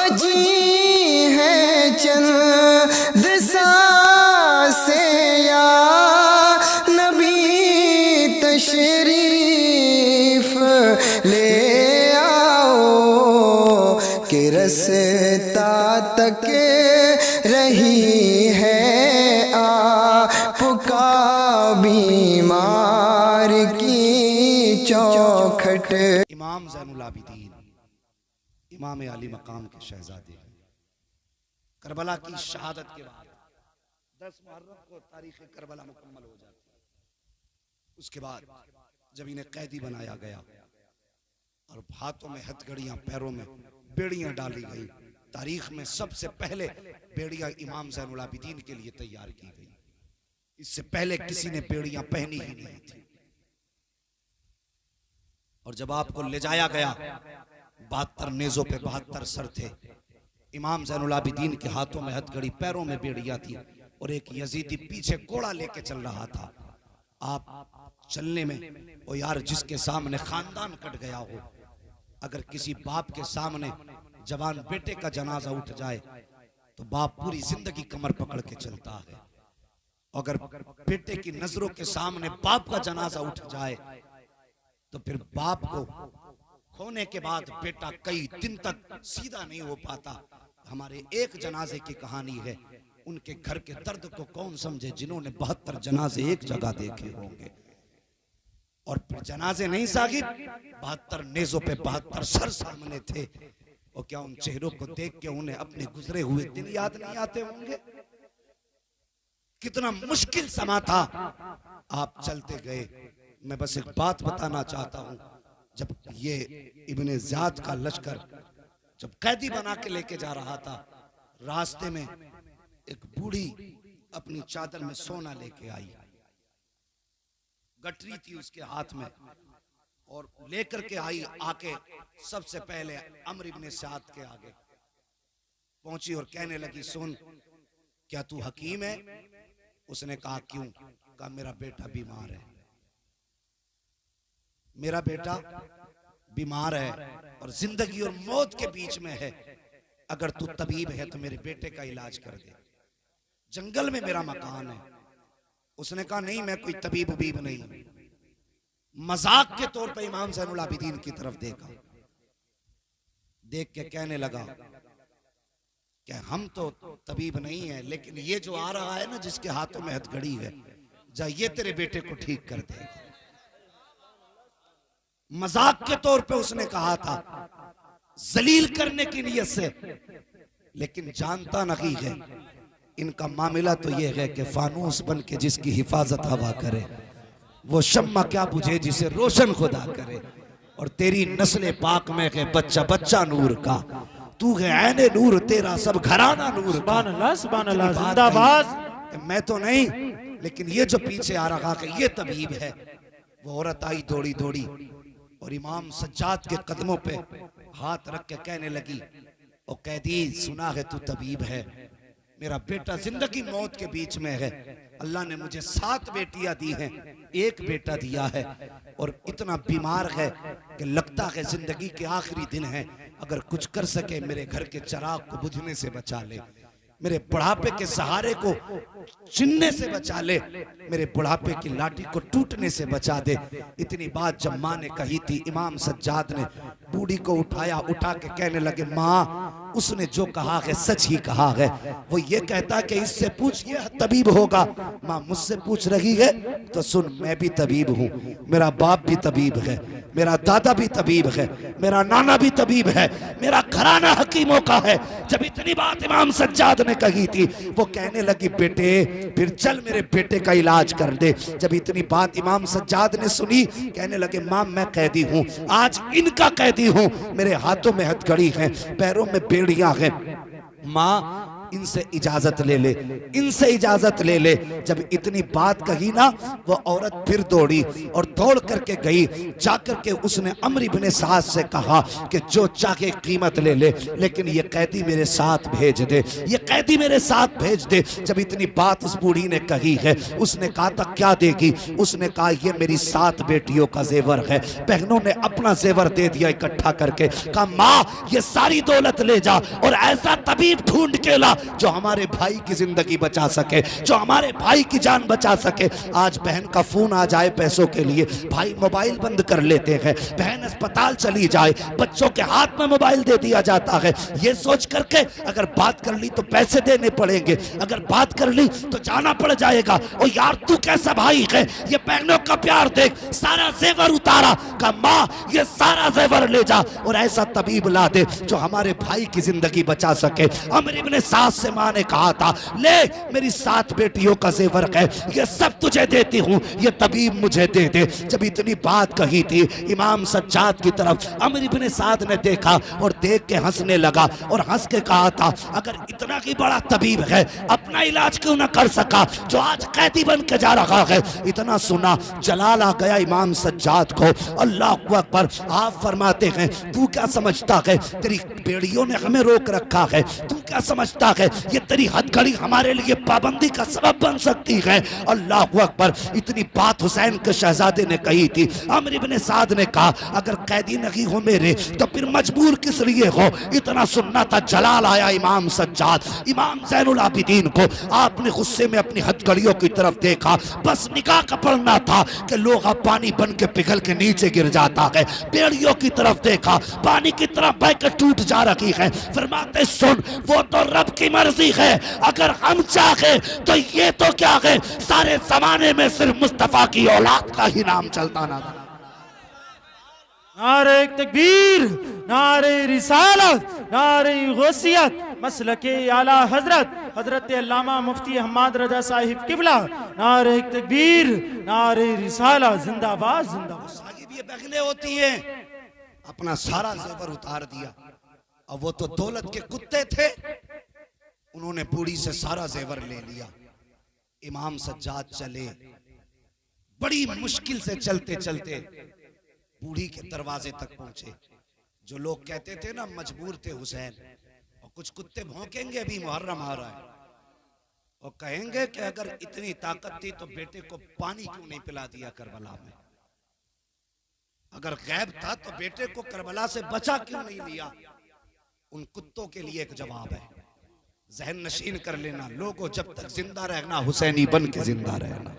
बजी है चंद सांसे या नबी तशरीफ ले आओ कि रस्ता तक रही है आपका बीमार की चौखट। इमाम ज़ैनुल आबिदीन इमाम अली मकाम के शहजादे करबला की शहादत के बाद 10 मुहर्रम को तारीख़ करबला मुकम्मल हो जाती है। उसके बाद जब इन्हें कैदी बनाया गया और हाथों में हथकड़ियां पैरों में बेड़ियां डाली गई, तारीख में सबसे पहले बेड़ियां इमाम ज़ैनुल आबिदीन के लिए तैयार की गई। इससे पहले किसी ने बेड़ियां पहनी ही नहीं थी। और जब आपको ले जाया गया 72 नेज़ों पे 72 सर थे। इमाम ज़ैनुल आबिदीन के हाथों में हथकड़ी पैरों में बेड़ियां थी और एक यजीदी पीछे घोड़ा लेके चल रहा था। आप चलने में ओ यार, जिसके सामने खानदान कट गया हो, अगर किसी बाप के सामने जवान बेटे का जनाजा उठ जाए तो बाप पूरी जिंदगी कमर पकड़ के चलता है। अगर बेटे की नजरों के सामने बाप का जनाजा उठ जाए तो फिर बाप को खोने के बाद बेटा कई दिन तक सीधा नहीं हो पाता। हमारे एक जनाजे की कहानी है, उनके घर के दर्द को कौन समझे जिन्होंने 72 जनाजे एक जगह देखे होंगे। और फिर जनाजे नहीं साहिब, 72 नेज़ों पे 72 सर सामने थे। और क्या उन चेहरों को देख के उन्हें अपने गुजरे हुए दिन याद नहीं आते होंगे? कितना मुश्किल समा था। आप चलते गए। मैं बस एक बात बताना चाहता हूं, जब ये इब्ने ज़ियाद का लश्कर जब कैदी बना के लेके जा रहा था, रास्ते में एक बूढ़ी अपनी चादर में सोना लेके आई। गठरी थी उसके हाथ में और लेकर के आई। आके सबसे पहले अम्र इब्ने साद के आगे पहुंची और कहने लगी, सुन, क्या तू हकीम है? उसने कहा क्यों? कहा मेरा बेटा बीमार है, मेरा बेटा बीमार है और जिंदगी और मौत के बीच में है। अगर तू तबीब है तो मेरे बेटे का इलाज कर दे। जंगल में मेरा मकान है। उसने कहा नहीं, मैं कोई तबीब उबीब नहीं। मजाक के तौर पे इमाम ज़ैनुल आबिदीन की तरफ देखा, देख के कहने लगा कि हम तो तबीब नहीं है, लेकिन ये जो आ रहा है ना, जिसके हाथों में हथकड़ी है, जा ये तेरे बेटे को ठीक कर दे। मजाक के तौर पे उसने कहा था, जलील करने की नियत से, लेकिन जानता नहीं है इनका मामला तो ये है कि फानूस बन के जिसकी हिफाजत हवा करे, वो शम्मा क्या बुझे जिसे रोशन खुदा करे। और तेरी नस्ल पाक में है बच्चा बच्चा नूर का, तू है ऐने नूर, तेरा सब घराना नूर का। सुभान अल्लाह, जिंदाबाद। मैं तो नहीं, लेकिन ये जो पीछे आ रहा है ये तबीब है। वो औरत आई दौड़ी दौड़ी और इमाम सज्जाद के कदमों पे हाथ रख के कहने लगी, ओ कैदी, सुना है तू तबीब है, मेरा बेटा जिंदगी मौत के बीच में है। अल्लाह ने मुझे 7 बेटियां दी हैं, एक बेटा दिया है और इतना बीमार है कि लगता है जिंदगी के आखिरी दिन है। अगर कुछ कर सके मेरे घर के चिराग को बुझने से बचा ले, मेरे बुढ़ापे के सहारे को छिनने से बचा ले, मेरे बुढ़ापे की लाठी को टूटने से बचा दे। इतनी बात जब माँ ने कही थी, इमाम सज्जाद ने बूढ़ी को उठाया, उठा के कहने लगे, माँ, उसने जो कहा है सच ही कहा है। वो ये कहता कि इससे पूछ, ये तबीब होगा। माँ मुझसे पूछ रही है तो सुन, मैं भी तबीब हूँ, मेरा बाप भी तबीब है, मेरा दादा भी तबीब है, मेरा नाना भी तबीब है, मेरा घराना हकीमों का है। जब इतनी बात इमाम सज्जाद ने कही थी, वो कहने लगी, बेटे फिर चल मेरे बेटे का इलाज कर दे। जब इतनी बात इमाम सज्जाद ने सुनी, कहने लगे, माँ मैं कैदी हूँ, आज इनका कैदी हूँ, मेरे हाथों में हथकड़ी है, पैरों में बेड़ियां हैं। माँ इनसे इजाजत ले ले, इनसे इजाजत ले ले। जब इतनी बात कही ना, वो औरत फिर दौड़ी और दौड़ करके गई। जाकर के उसने अम्र इब्ने साद से कहा कि जो चाहे कीमत ले ले, लेकिन ये कैदी मेरे साथ भेज दे, ये कैदी मेरे साथ भेज दे। जब इतनी बात उस बूढ़ी ने कही है, उसने कहा था क्या देगी? उसने कहा ये मेरी 7 बेटियों का जेवर है। बहनों ने अपना जेवर दे दिया इकट्ठा करके। कहा माँ ये सारी दौलत ले जा और ऐसा तबीब ढूंढ के ला जो हमारे भाई की जिंदगी बचा सके, जो हमारे भाई की जान बचा सके। आज बहन का फोन आ जाए पैसों के लिए, भाई मोबाइल बंद कर लेते हैं। बहन अस्पताल चली जाए, बच्चों के हाथ में मोबाइल दे दिया जाता है। ये सोच करके अगर बात कर ली तो पैसे देने पड़ेंगे, अगर बात कर ली तो जाना पड़ जाएगा। और यार तू कैसा भाई है, ये बहनों का प्यार देख, सारा जेवर उतारा। कहा माँ ये सारा जेवर ले जा और ऐसा तबीब ला दे जो हमारे भाई की जिंदगी बचा सके। अम्र इब्ने साद से माँ ने कहा था ले मेरी 7 बेटियों का जेवर है, ये सब तुझे देती हूँ, ये तबीब मुझे दे दे। जब इतनी बात कही थी इमाम सज्जाद की तरफ अम्र इब्ने साद ने देखा और देख के हंसने लगा और हंस के कहा था अगर इतना ही बड़ा तबीब है अपना इलाज क्यों ना कर सका जो आज कैदी बन के जा रहा है। इतना सुना जलाल आ गया इमाम सज्जाद को। अल्लाह अकबर। आप फरमाते हैं तू क्या समझता है, तेरी बेड़ियों ने हमें रोक रखा है, तू क्या समझता है ये तेरी हथकड़ी हमारे लिए पाबंदी का सबब बन सकती है। अल्लाह अकबर। इतनी बात हुसैन के शहजादे ने कही थी। अम्र इब्ने साद ने कहा अगर कैदी नहीं हो मेरे तो फिर मजबूर किस लिए हो। इतना सुनना था जलाल आया इमाम सज्जाद, इमाम ज़ैनुल आबिदीन को आपने गुस्से में अपनी हथकड़ियों की तरफ देखा, बस निगाह का पड़ना था कि लोहा पानी बन के पिघल के नीचे गिर जाता है। बेड़ियों की तरफ देखा, पानी की तरफ बह के टूट जा रही है। फरमाते सुन वो तो रब की मर्जी है, अगर हम चाहे तो ये तो क्या है, सारे जमाने में सिर्फ मुस्तफा की औलाद का ही नाम चलता ना। नारे तकबीर, नारे रिसालत, नारे गौसियत, मसलके आला हजरत हजरत अल्लामा मुफ्ती हम्माद रजा साहिब किबला। नारे तकबीर, नारे रिसालत, जिंदाबाद जिंदाबाद। साहिब ये बगले होती हैं, अपना सारा जेवर उतार दिया। अब वो तो दौलत के कुत्ते थे, उन्होंने बूढ़ी से सारा जेवर ले लिया। इमाम सज्जाद चले, बड़ी मुश्किल से चलते चलते बूढ़ी के दरवाजे तक पहुंचे। जो लोग कहते थे ना मजबूर थे हुसैन, और कुछ कुत्ते भौंकेंगे, अभी मुहर्रम आ रहा है, और कहेंगे कि अगर इतनी ताकत थी तो बेटे को पानी क्यों नहीं पिला दिया करबला में, अगर गैब था तो बेटे को करबला से बचा क्यों नहीं लिया। उन कुत्तों के लिए एक जवाब है, जहन नशीन कर लेना लोगों, जब तक जिंदा रहना हुसैनी बन के जिंदा रहना।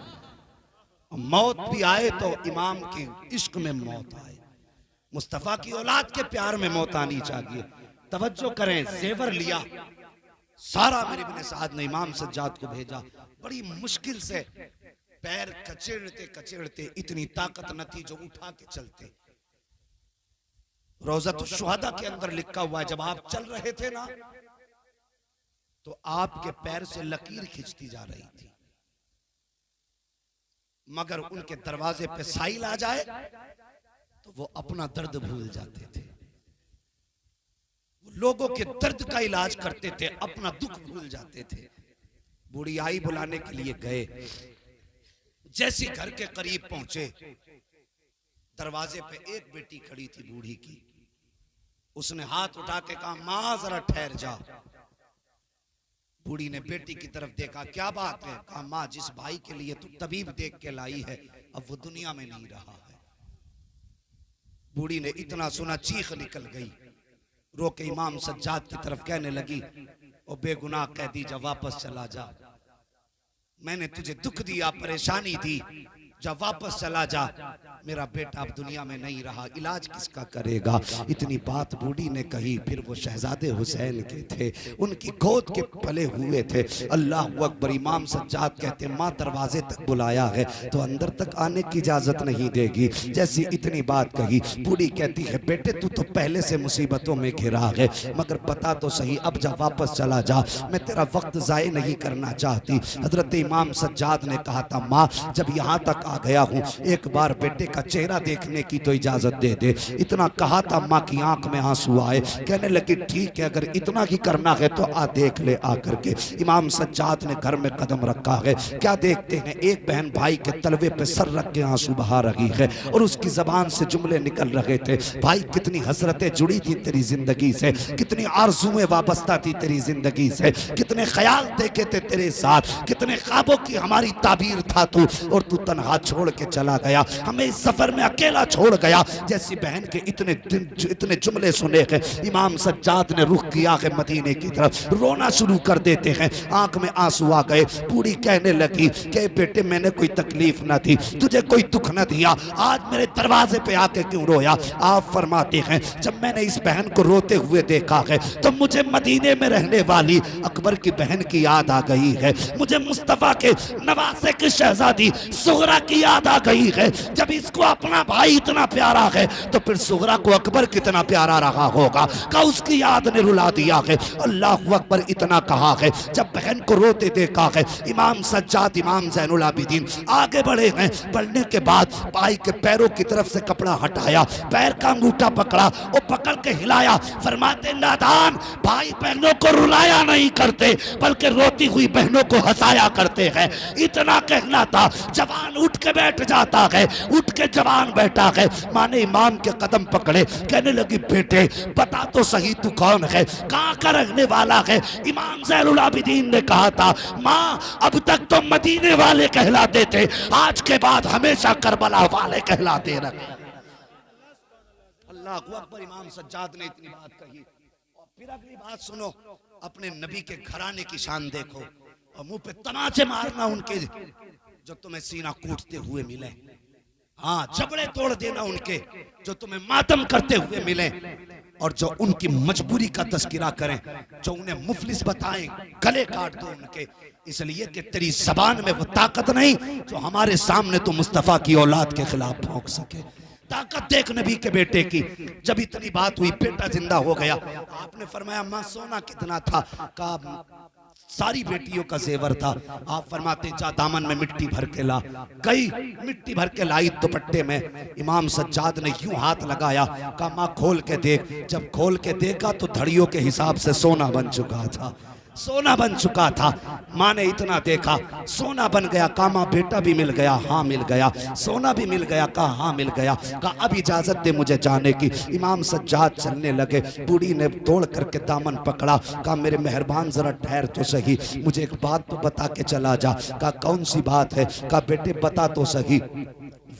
मौत भी आए तो इमाम के इश्क में मौत आए, मुस्तफा की औलाद के प्यार में मौत आनी चाहिए। तवज्जो करें, जेवर लिया सारा। अम्र इब्ने साद ने इमाम सज्जाद को भेजा, बड़ी मुश्किल से पैर कचेड़ते कचेड़ते, इतनी ताकत न थी जो उठा के चलते। रोज़तुश शुहदा के अंदर लिखा हुआ है जब आप चल रहे थे ना तो आपके पैर से लकीर खिंचती जा रही थी, मगर उनके दरवाजे पे साइल आ जाए तो वो अपना दर्द भूल जाते थे। वो लोगों के दर्द का इलाज करते थे, अपना दुख भूल जाते थे। बूढ़ी आई बुलाने के लिए गए, जैसी घर के करीब पहुंचे दरवाजे पे एक बेटी खड़ी थी बूढ़ी की। उसने हाथ उठा के कहा मां जरा ठहर जा। बूढ़ी ने बेटी की तरफ देखा, क्या बात है? कहा माँ जिस भाई के लिए तू तबीब देख के लाई है अब वो दुनिया में नहीं रहा है। बूढ़ी ने इतना सुना चीख निकल गई, रो के इमाम सज्जाद की तरफ कहने लगी ओ बेगुनाह कैदी जा वापस चला जा, मैंने तुझे दुख दिया परेशानी दी, जब वापस चला जा, मेरा बेटा अब दुनिया में नहीं रहा, इलाज किसका करेगा। इतनी बात बूढ़ी ने कही। फिर वो शहजादे हुसैन के थे, उनकी गोद के पले हुए थे। अल्लाह अकबर। इमाम सज्जाद कहते माँ दरवाजे तक बुलाया है तो अंदर तक आने की इजाजत नहीं देगी। जैसी इतनी बात कही बूढ़ी कहती है बेटे तू तो पहले से मुसीबतों में घिरा है, मगर पता तो सही अब जब वापस चला जा, मैं तेरा वक्त जाये नहीं करना चाहती। हजरत इमाम सज्जाद ने कहा था माँ जब यहाँ तक आ गया हूँ, एक बार बेटे का चेहरा देखने की तो इजाजत दे दे। इतना कहा था, माँ की आंख में आंसू आए, कहने लगी ठीक है, अगर इतना ही करना है तो आ देख ले आकर के। इमाम सज्जाद ने घर में कदम रखा है, क्या देखते हैं, एक बहन भाई के तलवे पे सर रख के आंसू बहा रही है और उसकी जबान से जुमले निकल रहे थे, भाई कितनी हसरतें जुड़ी थी तेरी जिंदगी से, कितनी आरज़ुएं वाबस्ता थी तेरी जिंदगी से, कितने ख्याल देखे थे तेरे साथ, कितने ख्वाबों की हमारी ताबीर था तू, और तू तन्हा छोड़ के चला गया, हमें इस सफर में अकेला छोड़ गया। जैसी बहन के इतने जुमले सुने हैं, इमाम सज्जाद ने रुख किया है मदीने की तरफ, रोना शुरू कर देते हैं, आंख में आंसू आ गए। बूढ़ी कहने लगी कि बेटे मैंने कोई तकलीफ ना दी, तुझे कोई दुख न दिया, आज मेरे दरवाजे पे आके क्यों रोया? आप फरमाते हैं जब मैंने इस बहन को रोते हुए देखा है तो मुझे मदीने में रहने वाली अकबर की बहन की याद आ गई है, मुझे मुस्तफा के नवासे की शहजादी सुगरा की याद आ गई है। जब इसको अपना भाई इतना प्यारा है तो फिर सुगरा को अकबर कितना प्यारा रहा होगा, का उसकी याद ने रुला दिया है। अल्लाह अकबर इतना कहा है, जब बहन को रोते देखा है, इमाम सज्जाद इमाम ज़ैनुल आबिदीन आगे बढ़े हैं, बढ़ने के बाद भाई के पैरों की तरफ से कपड़ा हटाया, पैर का अंगूठा पकड़ा और पकड़ के हिलाया, फरमाते नादान, भाई बहनों को रुलाया नहीं करते बल्कि रोती हुई बहनों को हंसाया करते हैं। इतना कहना था, जवान उठ के बैठ जाता है, उठ के जवान बैठा है। माँ ने इमाम के कदम पकड़े, कहने लगी बेटे बता तो सही तू कौन है, कहाँ का रहने वाला है? इमाम ज़ैनुल आबिदीन ने कहा था, माँ अब तक तो मदीने वाले कहलाते थे, आज के बाद हमेशा करबला वाले कहलाते रहे। अल्लाह अकबर। इमाम सज्जाद ने इतनी बात कही और फिर अगली बात सुनो, अपने नबी के घराने की शान देखो और मुंह पे तमाचे मारना उनके जो तुम्हें सीना कूटते हुए मिले, हाँ जबड़े तोड़ देना उनके जो तुम्हें मातम करते हुए मिले, और जो उनकी मजबूरी का तस्करा करें, जो उन्हें मुफलिस बताएं, गले काट दो उनके, इसलिए कि तेरी जबान में वो ताकत नहीं जो हमारे सामने तो मुस्तफा की औलाद के खिलाफ भौंक सके। ताकत देख नबी के बेटे की। जब इतनी बात हुई, बेटा जिंदा हो गया, आपने फरमाया माँ सोना कितना था? का सारी बेटियों का जेवर था। आप फरमाते जा दामन में मिट्टी भर के ला, गई मिट्टी भर के लाई दुपट्टे में। इमाम सज्जाद ने यूं हाथ लगाया, कहा माँ खोल के देख। जब खोल के देखा तो धड़ियों के हिसाब से सोना बन चुका था, सोना बन चुका था। माँ ने इतना देखा, सोना बन गया। कहा माँ बेटा भी मिल गया? हाँ मिल गया। सोना भी मिल गया? कहा हाँ मिल गया। कहा अब इजाजत दे मुझे जाने की। इमाम सज्जाद चलने लगे, बूढ़ी ने तोड़ करके दामन पकड़ा, कहा मेरे मेहरबान जरा ठहर तो सही, मुझे एक बात तो बता के चला जा। कहा कौन सी बात है? कहा बेटे बता तो सही,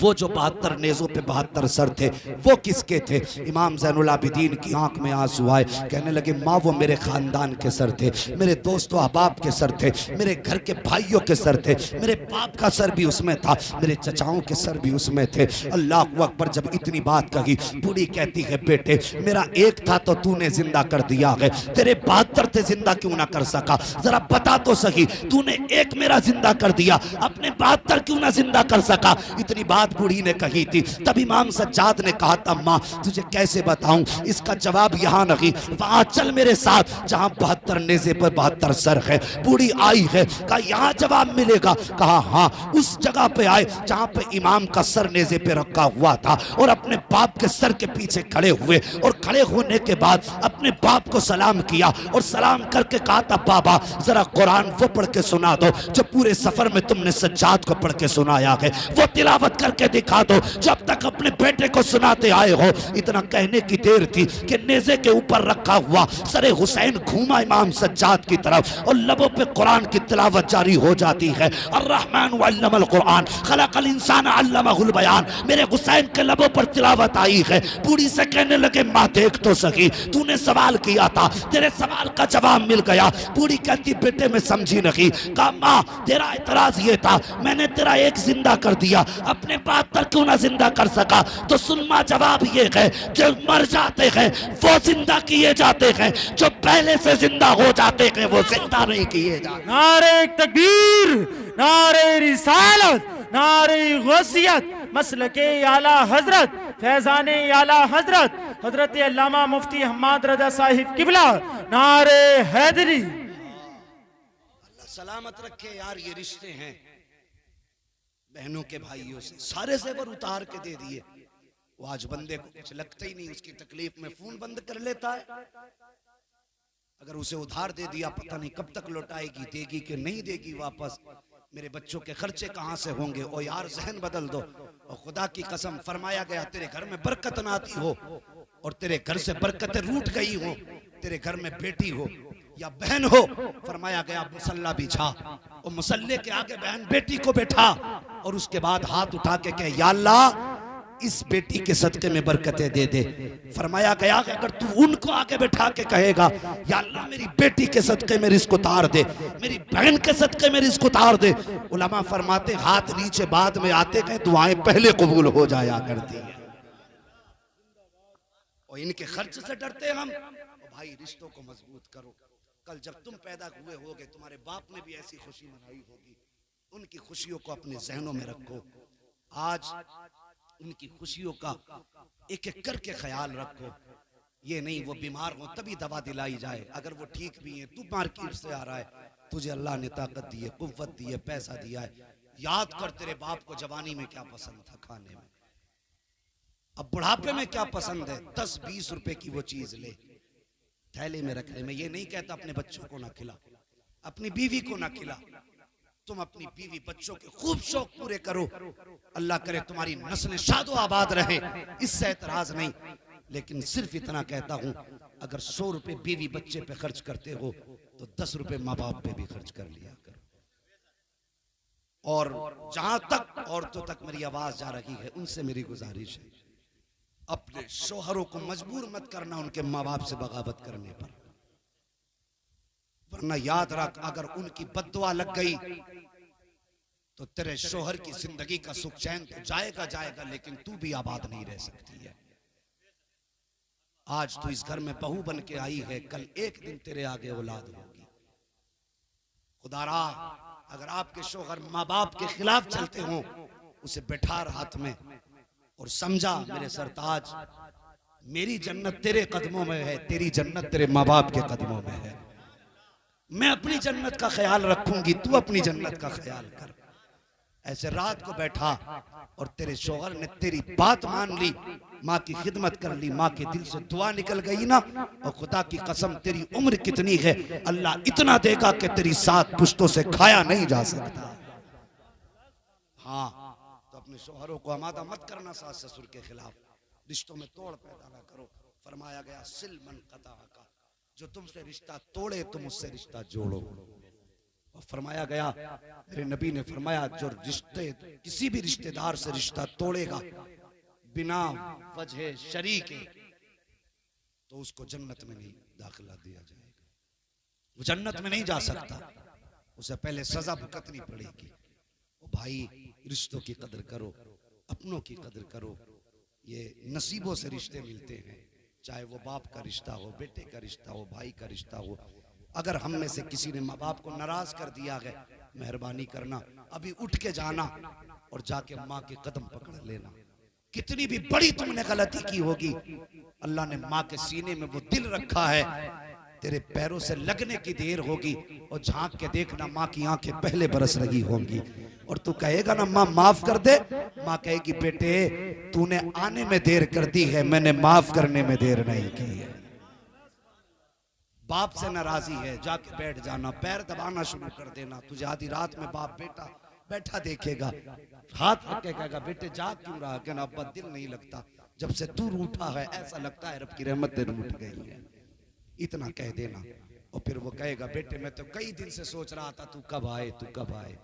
वो जो 72 नेज़ों पे 72 सर थे वो किसके थे? इमाम ज़ैनुल आबिदीन की आंख में आंसू आए, कहने लगे माँ वो मेरे खानदान के सर थे, मेरे दोस्तों अहबाब के सर थे, मेरे घर के भाइयों के सर थे, मेरे बाप का सर भी उसमें था, मेरे चचाओं के सर भी उसमें थे। अल्लाह अकबर। जब इतनी बात कही, बूढ़ी कहती है बेटे मेरा एक था तो तूने जिंदा कर दिया है, तेरे 72 थे जिंदा क्यों ना कर सका? जरा बता तो सही, तूने एक मेरा जिंदा कर दिया, अपने 72 क्यों ना जिंदा कर सका? इतनी बात बूढ़ी ने कही थी। तब इमाम सज्जाद ने कहा था माँ तुझे कैसे बताऊं, इसका जवाब यहाँ नहीं, वहां चल मेरे साथ जहां 72 नेज़े पर 72 सर है। बूढ़ी आई है, कहा यहाँ जवाब मिलेगा? कहा हाँ। उस जगह पे आए जहां पे इमाम का सर नेज़े पे रखा हुआ था और अपने बाप के सर के पीछे खड़े हुए, और खड़े होने के बाद अपने बाप को सलाम किया और सलाम करके कहा था बाबा जरा कुरान वो पढ़ के सुना दो जो पूरे सफर में तुमने सज्जाद को पढ़ के सुनाया है, वो तिलावत करके दिखा दो जब तक अपने बेटे को सुनाते आए हो। इतना कहने की देर थी कि नेज़े के ऊपर रखा हुआ सरे हुसैन घूमा इमाम सज्जाद की तरफ और लबों पे कुरान की तिलावत जारी हो जाती है। अर्रहमान वल्लमल कुरान खलकल इंसान अल्लमहुल बयान, मेरे हुसैन के लबों पर तिलावत आई है। बूढ़ी से कहने लगे माँ देख तो सही, तूने सवाल किया था, तेरे सवाल का जवाब मिल गया। बूढ़ी कहती बेटे मैं समझी नहीं। कहा माँ तेरा एतराज ये था मैंने तेरा एक जिंदा कर दिया, अपने 72 क्यों ना जिंदा कर सका? तो सुनमा जवाब ये है जो मर जाते हैं वो जिंदा किए जाते हैं, जो पहले से जिंदा हो जाते हैं वो जिंदा नहीं किए जाते। नारे तकबीर, नारे रिसालत, नारे गौसियत, मसलके आला हजरत, फैजाने आला हजरत, हजरत अल्लामा मुफ्ती हम्माद रजा साहिब किबला, नारे हैदरी। अल्लाह सलामत रखे यार, ये रिश्ते हैं, बहनों के भाइयों से सारे जेवर उतार के दे दिए। वो आज बंदे को कुछ लगता ही नहीं, उसकी तकलीफ में फोन बंद कर लेता है। अगर उसे उधार दे दिया पता नहीं कब तक लौटाएगी, देगी कि नहीं देगी वापस, मेरे बच्चों के खर्चे कहां से होंगे। ओ यार जहन बदल दो। और खुदा की कसम फरमाया गया तेरे घर में बरकत ना आती हो और तेरे घर से बरकतें रूठ गई हो, तेरे घर में बेटी हो या बहन हो, फरमाया गया मुसल्ला बिछा और मुसल्ले के आगे बहन बेटी को बैठा और उसके बाद हाथ उठा के कहे या अल्लाह इस बेटी के सदके में बरकतें दे दे। फरमाया गया कि अगर तू उनको आगे बैठा के कहेगा या अल्लाह मेरी बेटी के सदके में रिज़्क उतार दे, मेरी बहन के सदके में रिज़्क उतार दे, उलमा फरमाते हाथ नीचे बाद में आते गए, दुआएं पहले कबूल हो जाया करती है। और इनके खर्च से डरते हम। भाई रिश्तों को मजबूत करो। कल जब तुम पैदा हुए होगे तुम्हारे बाप ने भी ऐसी खुशी मनाई होगी, उनकी खुशियों को अपने जहनों में रखो। आज उनकी खुशियों का एक एक करके ख्याल रखो। ये नहीं वो बीमार हो तभी दवा दिलाई जाए, अगर वो ठीक भी है, तू मार्केट से आ रहा है, तुझे अल्लाह ने ताकत दी है, कुव्वत दी है, पैसा दिया है, याद कर तेरे बाप को जवानी में क्या पसंद था खाने में, अब बुढ़ापे में क्या पसंद है, 10-20 रुपए की वो चीज ले थैले में रख ले। मैं ये नहीं कहता अपने बच्चों को ना खिला, अपनी बीवी को ना खिला, तुम अपनी बीवी बच्चों के खूब शौक पूरे करो, अल्लाह करे तुम्हारी नस्लें शादो आबाद रहे, इससे एतराज नहीं। लेकिन सिर्फ इतना कहता हूं अगर 100 रुपए बीवी बच्चे पे खर्च करते हो तो 10 रुपए माँ बाप पे भी खर्च कर लिया करो। और जहां तक औरतों तक मेरी आवाज जा रही है उनसे मेरी गुजारिश है अपने शोहरों को मजबूर मत करना उनके माँ बाप से बगावत करने पर, वरना याद रख अगर उनकी बद्दुआ लग गई तो तेरे शोहर की जिंदगी का सुख चैन तो जाएगा जाएगा, लेकिन तू भी आबाद नहीं रह सकती है। आज तू इस घर में बहू बन के आई है, कल एक दिन तेरे आगे औलाद होगी। खुदारा अगर आपके शोहर माँ बाप के खिलाफ चलते हो उसे बैठा हाथ में और समझा मेरे सरताज मेरी जन्नत तेरे कदमों में है, तेरी जन्नत तेरे माँ बाप के कदमों में है, मैं अपनी जन्नत का ख्याल रखूंगी, तू अपनी जन्नत का ख्याल कर। ऐसे रात को बैठा और तेरे शौहर ने तेरी बात मान ली, माँ की खिदमत कर ली, माँ के दिल से दुआ निकल गई ना, और खुदा की कसम तेरी उम्र कितनी है, अल्लाह इतना देगा कि तेरी 7 पुश्तों से खाया नहीं जा सकता। हाँ तो अपने शौहरों को आमादा मत करना सास ससुर के खिलाफ, रिश्तों में तोड़ पैदा ना करो। फरमाया गया सिल मन कता का, जो तुमसे रिश्ता तोड़े तुम उससे रिश्ता जोड़ो। और फरमाया गया मेरे नबी ने फरमाया जो रिश्ते किसी भी रिश्तेदार से रिश्ता तोड़ेगा बिना वजह शरीक तो उसको जन्नत में नहीं दाखिला दिया जाएगा, वो जन्नत में नहीं जा सकता, उसे पहले सजा भुगतनी पड़ेगी। ओ भाई रिश्तों की कदर करो, अपनों की कदर करो, ये नसीबों से रिश्ते मिलते हैं, चाहे वो बाप का रिश्ता हो, बेटे का रिश्ता हो, भाई का रिश्ता हो। अगर हम में से किसी ने माँ बाप को नाराज कर दिया है, मेहरबानी करना अभी उठ के जाना और जाके माँ के कदम पकड़ लेना। कितनी भी बड़ी तुमने गलती की होगी, अल्लाह ने माँ के सीने में वो दिल रखा है, तेरे पैरों से लगने की देर होगी और झांक के देखना माँ की आंखें पहले बरस रही होंगी और तू कहेगा ना माँ माफ कर दे, माँ कहेगी बेटे तूने आने में देर कर दी है, मैंने माफ करने में देर नहीं की है। बाप से नाराजी है, जाके बैठ जाना, पैर दबाना शुरू कर देना, तुझे आधी रात में बाप बेटा बैठा देखेगा, हाथ रख के कहेगा बेटे जाग क्यों रहा, कहना अब्बा दिल नहीं लगता, जब से तू रूठा है ऐसा लगता है रब की रहमतें रूठ गई है, इतना कह देना। और फिर वो कहेगा बेटे मैं तो कई दिन से सोच रहा था तू कब आए, तू कब आए,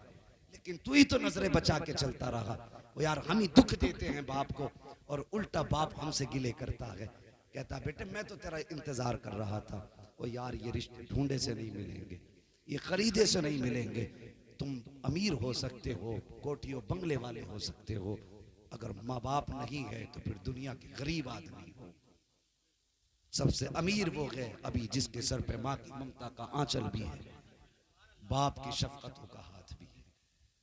लेकिन तू ही तो नजरें बचा के चलता रहा। वो यार हम ही दुख देते हैं बाप को और उल्टा बाप हमसे गिले करता है, कहता बेटे मैं तो तेरा इंतजार कर रहा था। वो यार ये रिश्ते ढूंढे से नहीं मिलेंगे, ये खरीदे से नहीं मिलेंगे, तुम अमीर हो सकते हो, कोठियों बंगले वाले हो सकते हो, अगर माँ बाप नहीं है तो फिर दुनिया के गरीब आदमी हो। सबसे अमीर वो है अभी जिसके सर पे माँ की ममता का आंचल भी है, बाप की शफकतों का हाथ भी है।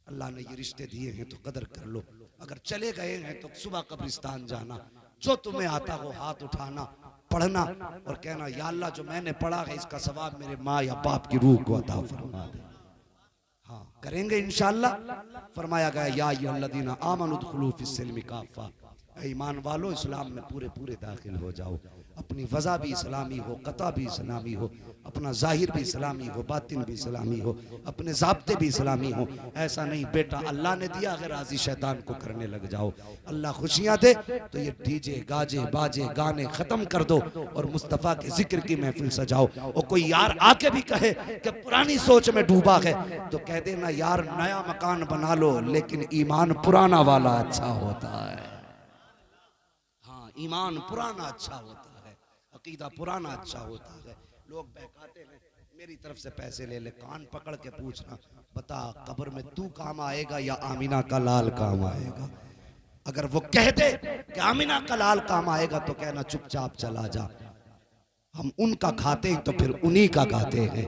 अल्लाह ने ये रिश्ते दिए हैं तो कदर कर लो, अगर चले गए हैं तो सुबह कब्रिस्तान जाना, जो तुम्हें आता हो हाथ उठाना, पढ़ना और कहना या अल्लाह जो मैंने पढ़ा है इसका सवाब मेरे माँ या बाप की रूह को अता फरमा दे। हाँ करेंगे इंशाअल्लाह। फरमाया गया या अय्युहल्लज़ीना आमनु उदखुलू फिस्सिल्मि काफ़ा, ईमान वालो इस्लाम में पूरे पूरे दाखिल हो जाओ। अपनी वज़ा भी इस्लामी हो, कता भी इस्लामी हो, अपना ज़ाहिर भी इस्लामी हो, बातिन भी इस्लामी हो, अपने ज़ाब्ते भी इस्लामी हो। ऐसा नहीं बेटा अल्लाह ने दिया अगर राजी शैतान को करने लग जाओ। अल्लाह खुशियाँ दे तो ये डीजे गाजे बाजे गाने ख़त्म कर दो और मुस्तफ़ा के जिक्र की महफिल सजाओ। और कोई यार आके भी कहे कि पुरानी सोच में डूबा है तो कह देना यार नया मकान बना लो लेकिन ईमान पुराना वाला अच्छा होता है। हाँ ईमान पुराना अच्छा होता है, अकीदा पुराना अच्छा होता है। लोग बहकाते हैं मेरी तरफ से पैसे ले ले, कान पकड़ के पूछना बता कब्र में तू काम आएगा या आमीना का लाल काम आएगा। अगर वो कह दे कि आमीना का लाल काम आएगा तो कहना चुपचाप चला जा, हम उनका खाते हैं तो फिर उन्हीं का खाते हैं।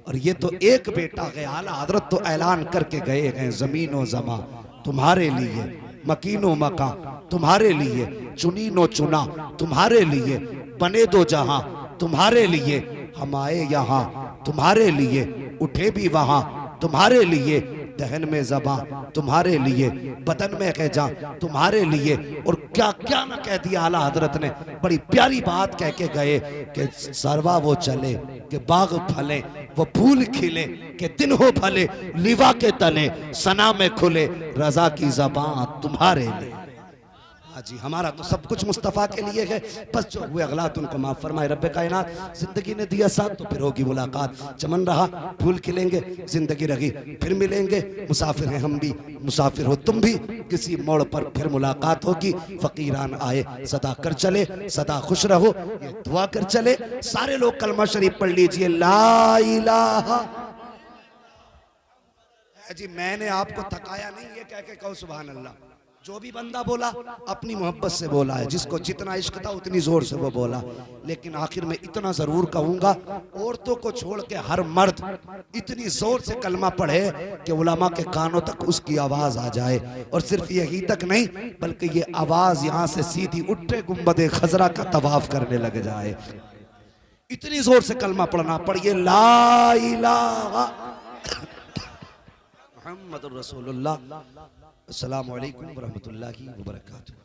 और ये तो एक बेटा गया, आला हजरत तो ऐलान करके गए हैं ज़मीनो ज़मा तुम्हारे लिए, मकीनो मका तुम्हारे लिए, चुनीनो चुना तुम्हारे लिए, बने दो जहां तुम्हारे लिए, हम आए यहाँ तुम्हारे लिए, उठे भी वहां तुम्हारे लिए, दहन में ज़बां तुम्हारे लिए, बदन में क़ज़ा तुम्हारे लिए। और क्या क्या न कह दिया आला हजरत ने, बड़ी प्यारी बात कह के गए कि सरवा वो चले कि बाग फले, वो फूल खिले कि दिन हो भले, लिवा के तले सना में खुले, रजा की ज़बां तुम्हारे लिए। हाँ जी हमारा तो सब कुछ मुस्तफ़ा के लिए है, बस जो हुए अगलात उनको माफ़ फरमाए रब्बे कायनात। जिंदगी ने दिया साथ तो फिर होगी मुलाकात, चमन रहा फूल खिलेंगे, जिंदगी रही फिर मिलेंगे, मुसाफिर हैं हम भी मुसाफिर हो तुम भी, किसी मोड़ पर फिर मुलाकात होगी। फ़कीरान आए सदा कर चले, सदा खुश रहो ये दुआ कर चले। सारे लोग कलमा शरीफ पढ़ लीजिए, ला इलाहा। जी मैंने आपको थकाया नहीं, ये कह के कहो सुभान अल्लाह। जो भी बंदा बोला अपनी मोहब्बत से बोला है, जिसको जितना इश्क था उतनी जोर से वो बोला। लेकिन आखिर में इतना जरूर कहूंगा, औरतों को छोड़ के हर मर्द इतनी जोर से कलमा पढ़े कि उलमा के कानों तक उसकी आवाज आ जाए। और सिर्फ यही तक नहीं बल्कि ये आवाज यहाँ से सीधी उठे गुंबदे खजरा का तवाफ करने लग जाए। इतनी जोर से कलमा पढ़ना, पढ़िए ला इलाहा मुहम्मदुर रसूलुल्लाह। अस्सलामु अलैकुम वरहमतुल्लाहि वबरकातुहू।